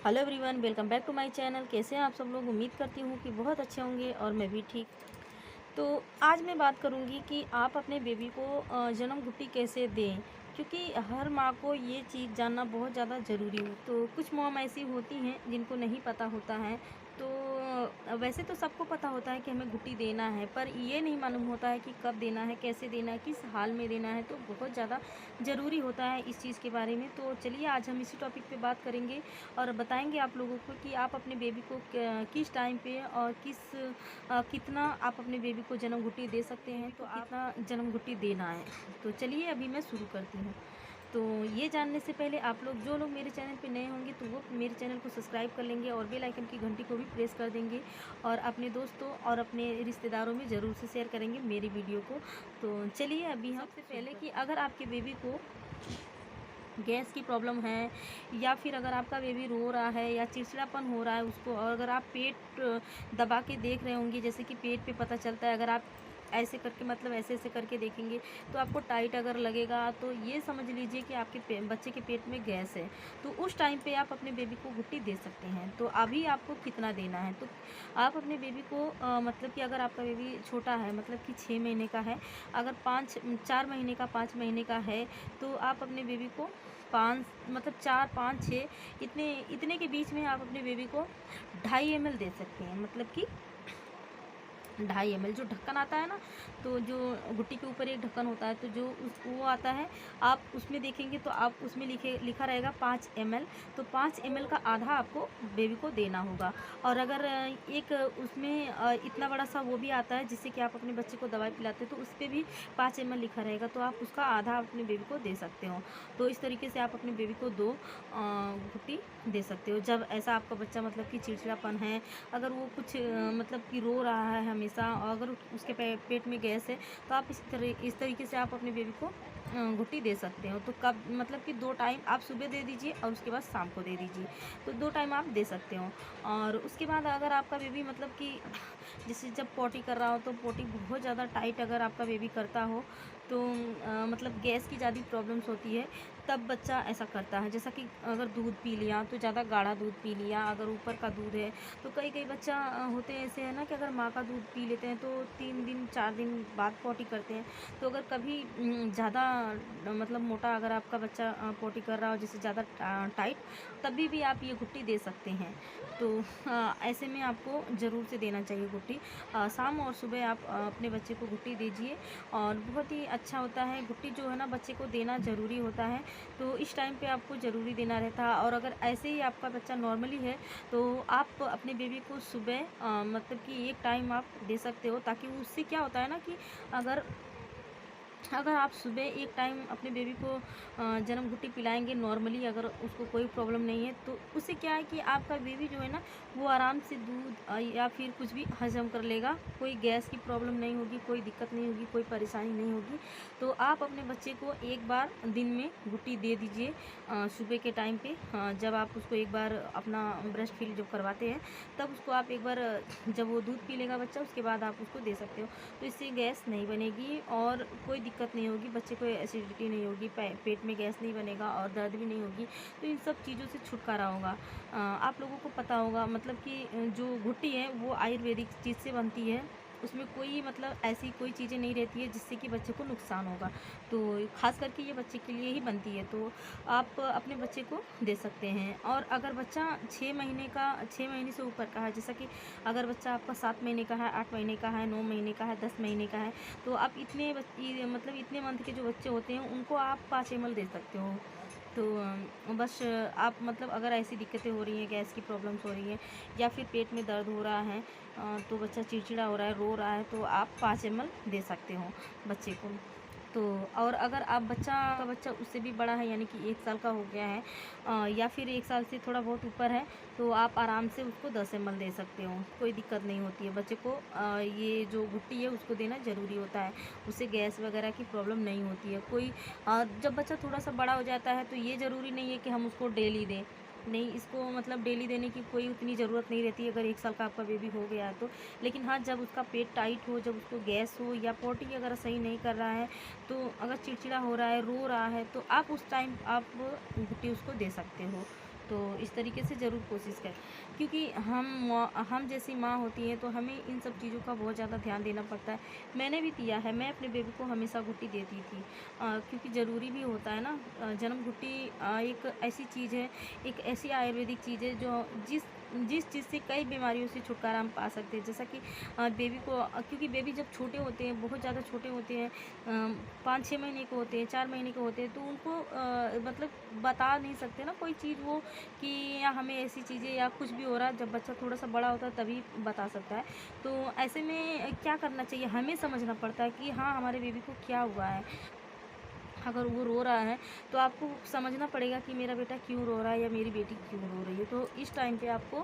Hello everyone, welcome back to my channel. कैसे हैं आप सब लोग? उम्मीद करती हूँ कि बहुत अच्छे होंगे और मैं भी ठीक। तो आज मैं बात करूँगी कि आप अपने बेबी को जन्म घुट्टी कैसे दें, क्योंकि हर माँ को ये चीज़ जानना बहुत ज़्यादा ज़रूरी है। तो कुछ मॉम ऐसी होती हैं जिनको नहीं पता होता है। तो वैसे तो सबको पता होता है कि हमें घुट्टी देना है, पर ये नहीं मालूम होता है कि कब देना है, कैसे देना है, किस हाल में देना है। तो बहुत ज़्यादा ज़रूरी होता है इस चीज़ के बारे में। तो चलिए आज हम इसी टॉपिक पे बात करेंगे और बताएंगे आप लोगों को कि आप अपने बेबी को किस टाइम पे और कितना आप अपने बेबी को जन्म घुट्टी दे सकते हैं, तो कितना जन्म घुट्टी देना है। तो चलिए अभी मैं शुरू करती हूँ। तो ये जानने से पहले आप लोग जो लोग मेरे चैनल पे नए होंगे तो वो मेरे चैनल को सब्सक्राइब कर लेंगे और बेल आइकन की घंटी को भी प्रेस कर देंगे और अपने दोस्तों और अपने रिश्तेदारों में ज़रूर से शेयर करेंगे मेरी वीडियो को। तो चलिए अभी हम सबसे पहले कि अगर आपके बेबी को गैस की प्रॉब्लम है या फिर अगर आपका बेबी रो रहा है या चिड़चिड़ापन हो रहा है उसको, और अगर आप पेट दबा के देख रहे होंगे, जैसे कि पेट पे पता चलता है, अगर आप ऐसे करके मतलब ऐसे ऐसे करके देखेंगे तो आपको टाइट अगर लगेगा तो ये समझ लीजिए कि आपके बच्चे के पेट में गैस है। तो उस टाइम पे आप अपने बेबी को घुट्टी दे सकते हैं। तो अभी आपको कितना देना है, तो आप अपने बेबी को मतलब कि अगर आपका बेबी छोटा है, मतलब कि 6 महीने का है, अगर 4 महीने का 5 महीने का है, तो आप अपने बेबी को 4 5 6 इतने इतने के बीच में आप अपने बेबी को 2.5 ml दे सकते हैं। मतलब कि 2.5 ml जो ढक्कन आता है ना, तो जो गुट्टी के ऊपर एक ढक्कन होता है, तो जो वो आता है, आप उसमें देखेंगे तो आप उसमें लिखा रहेगा 5 ml। तो 5 ml का आधा आपको बेबी को देना होगा। और अगर एक उसमें इतना बड़ा सा वो भी आता है जिससे कि आप अपने बच्चे को दवाई पिलाते हैं, तो उस पर भी 5 ml लिखा रहेगा, तो आप उसका आधा अपने बेबी को दे सकते हो। तो इस तरीके से आप अपने बेबी को 2 गुट्टी दे सकते हो। जब ऐसा आपका बच्चा मतलब कि चिड़चिड़ापन है, अगर वो कुछ मतलब कि रो रहा है हमेशा, और अगर उसके पेट में गैस है, तो आप इस तरीके से आप अपने बेबी को घुट्टी दे सकते हो। तो कब मतलब कि 2 टाइम आप सुबह दे दीजिए और उसके बाद शाम को दे दीजिए। तो 2 टाइम आप दे सकते हो। और उसके बाद अगर आपका बेबी मतलब कि जैसे जब पॉटी कर रहा हो, तो पॉटी बहुत ज़्यादा टाइट अगर आपका बेबी करता हो, तो मतलब गैस की ज़्यादा प्रॉब्लम्स होती है, तब बच्चा ऐसा करता है। जैसा कि अगर दूध पी लिया तो ज़्यादा गाढ़ा दूध पी लिया, अगर ऊपर का दूध है, तो कई कई बच्चा होते हैं ऐसे है ना कि अगर माँ का दूध पी लेते हैं तो 3 दिन 4 दिन बाद पॉटी करते हैं। तो अगर कभी ज़्यादा मतलब मोटा अगर आपका बच्चा पॉटी कर रहा हो, जैसे ज़्यादा टाइट, तभी भी आप ये घुट्टी दे सकते हैं। तो ऐसे में आपको ज़रूर से देना चाहिए घुट्टी। शाम और सुबह आप अपने बच्चे को घुट्टी दीजिए और बहुत ही अच्छा होता है। घुट्टी जो है ना, बच्चे को देना ज़रूरी होता है, तो इस टाइम पे आपको ज़रूरी देना रहता है। और अगर ऐसे ही आपका बच्चा नॉर्मली है, तो आप अपने बेबी को सुबह मतलब कि एक टाइम आप दे सकते हो, ताकि उससे क्या होता है ना कि अगर अगर आप सुबह एक टाइम अपने बेबी को जन्म घुट्टी पिलाएंगे नॉर्मली, अगर उसको कोई प्रॉब्लम नहीं है, तो उससे क्या है कि आपका बेबी जो है ना, वो आराम से दूध या फिर कुछ भी हजम कर लेगा। कोई गैस की प्रॉब्लम नहीं होगी, कोई दिक्कत नहीं होगी, कोई परेशानी नहीं होगी। तो आप अपने बच्चे को एक बार दिन में घुट्टी दे दीजिए सुबह के टाइम पे। जब आप उसको एक बार अपना ब्रेस्ट फीड जब करवाते हैं, तब उसको आप एक बार जब वो दूध पी लेगा बच्चा, उसके बाद आप उसको दे सकते हो। तो इससे गैस नहीं बनेगी और कोई दिक्कत नहीं होगी, बच्चे को एसिडिटी नहीं होगी, पेट में गैस नहीं बनेगा और दर्द भी नहीं होगी। तो इन सब चीज़ों से छुटकारा होगा। आप लोगों को पता होगा मतलब कि जो घुट्टी है वो आयुर्वेदिक चीज़ से बनती है, उसमें कोई मतलब ऐसी कोई चीज़ें नहीं रहती है जिससे कि बच्चे को नुकसान होगा। तो ख़ास करके ये बच्चे के लिए ही बनती है। तो आप अपने बच्चे को दे सकते हैं। और अगर बच्चा 6 महीने से ऊपर का है, जैसा कि अगर बच्चा आपका 7 महीने का है, 8 महीने का है, 9 महीने का है, 10 महीने का है, तो आप मतलब इतने मंथ के जो बच्चे होते हैं उनको आप 5 ml दे सकते हो। तो बस आप मतलब अगर ऐसी दिक्कतें हो रही हैं, गैस की प्रॉब्लम्स हो रही हैं या फिर पेट में दर्द हो रहा है, तो बच्चा चिड़चिड़ा हो रहा है, रो रहा है, तो आप 5 ml दे सकते हो बच्चे को। तो और अगर आप बच्चा उससे भी बड़ा है, यानी कि 1 साल का हो गया है या फिर 1 साल से थोड़ा बहुत ऊपर है, तो आप आराम से उसको 10 ml दे सकते हो। कोई दिक्कत नहीं होती है बच्चे को। ये जो घुट्टी है उसको देना ज़रूरी होता है, उससे गैस वगैरह की प्रॉब्लम नहीं होती है कोई। जब बच्चा थोड़ा सा बड़ा हो जाता है तो ये ज़रूरी नहीं है कि हम उसको डेली दें। नहीं, इसको मतलब डेली देने की कोई उतनी ज़रूरत नहीं रहती है अगर 1 साल का आपका बेबी हो गया है तो। लेकिन हाँ, जब उसका पेट टाइट हो, जब उसको गैस हो या पॉटी अगर सही नहीं कर रहा है, तो अगर चिड़चिड़ा हो रहा है, रो रहा है, तो आप उस टाइम आप घुट्टी उसको दे सकते हो। तो इस तरीके से ज़रूर कोशिश करें, क्योंकि हम जैसी माँ होती हैं तो हमें इन सब चीज़ों का बहुत ज़्यादा ध्यान देना पड़ता है। मैंने भी दिया है, मैं अपने बेबी को हमेशा घुट्टी देती थी, क्योंकि ज़रूरी भी होता है ना। जन्म घुट्टी एक ऐसी चीज़ है, एक ऐसी आयुर्वेदिक चीज़ है जो जिस जिस चीज़ से कई बीमारियों से छुटकारा हम पा सकते हैं। जैसा कि बेबी को, क्योंकि बेबी जब छोटे होते हैं, बहुत ज़्यादा छोटे होते हैं, 5-6 महीने के होते हैं, 4 महीने के होते हैं, तो उनको मतलब बता नहीं सकते ना कोई चीज़ वो, कि या हमें ऐसी चीज़ें या कुछ भी हो रहा है। जब बच्चा थोड़ा सा बड़ा होता है तभी बता सकता है। तो ऐसे में क्या करना चाहिए, हमें समझना पड़ता है कि हाँ, हमारे बेबी को क्या हुआ है। अगर वो रो रहा है तो आपको समझना पड़ेगा कि मेरा बेटा क्यों रो रहा है या मेरी बेटी क्यों रो रही है। तो इस टाइम पे आपको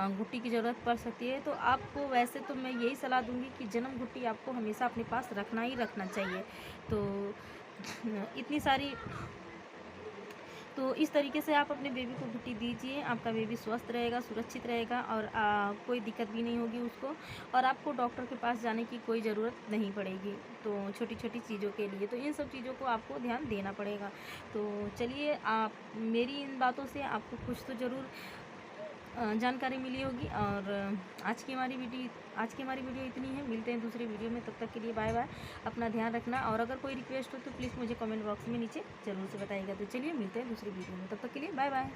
घुट्टी की ज़रूरत पड़ सकती है। तो आपको वैसे तो मैं यही सलाह दूँगी कि जन्म घुट्टी आपको हमेशा अपने पास रखना ही रखना चाहिए। तो इतनी सारी तो इस तरीके से आप अपने बेबी को घुट्टी दीजिए, आपका बेबी स्वस्थ रहेगा, सुरक्षित रहेगा, और कोई दिक्कत भी नहीं होगी उसको, और आपको डॉक्टर के पास जाने की कोई ज़रूरत नहीं पड़ेगी। तो छोटी-छोटी चीज़ों के लिए, तो इन सब चीज़ों को आपको ध्यान देना पड़ेगा। तो चलिए, आप मेरी इन बातों से आपको कुछ तो ज़रूर जानकारी मिली होगी। और आज की हमारी वीडियो इतनी है। मिलते हैं दूसरे वीडियो में, तब तक के लिए बाय बाय। अपना ध्यान रखना, और अगर कोई रिक्वेस्ट हो तो प्लीज़ मुझे कमेंट बॉक्स में नीचे ज़रूर से बताइएगा। तो चलिए, मिलते हैं दूसरी वीडियो में, तब तक के लिए बाय बाय।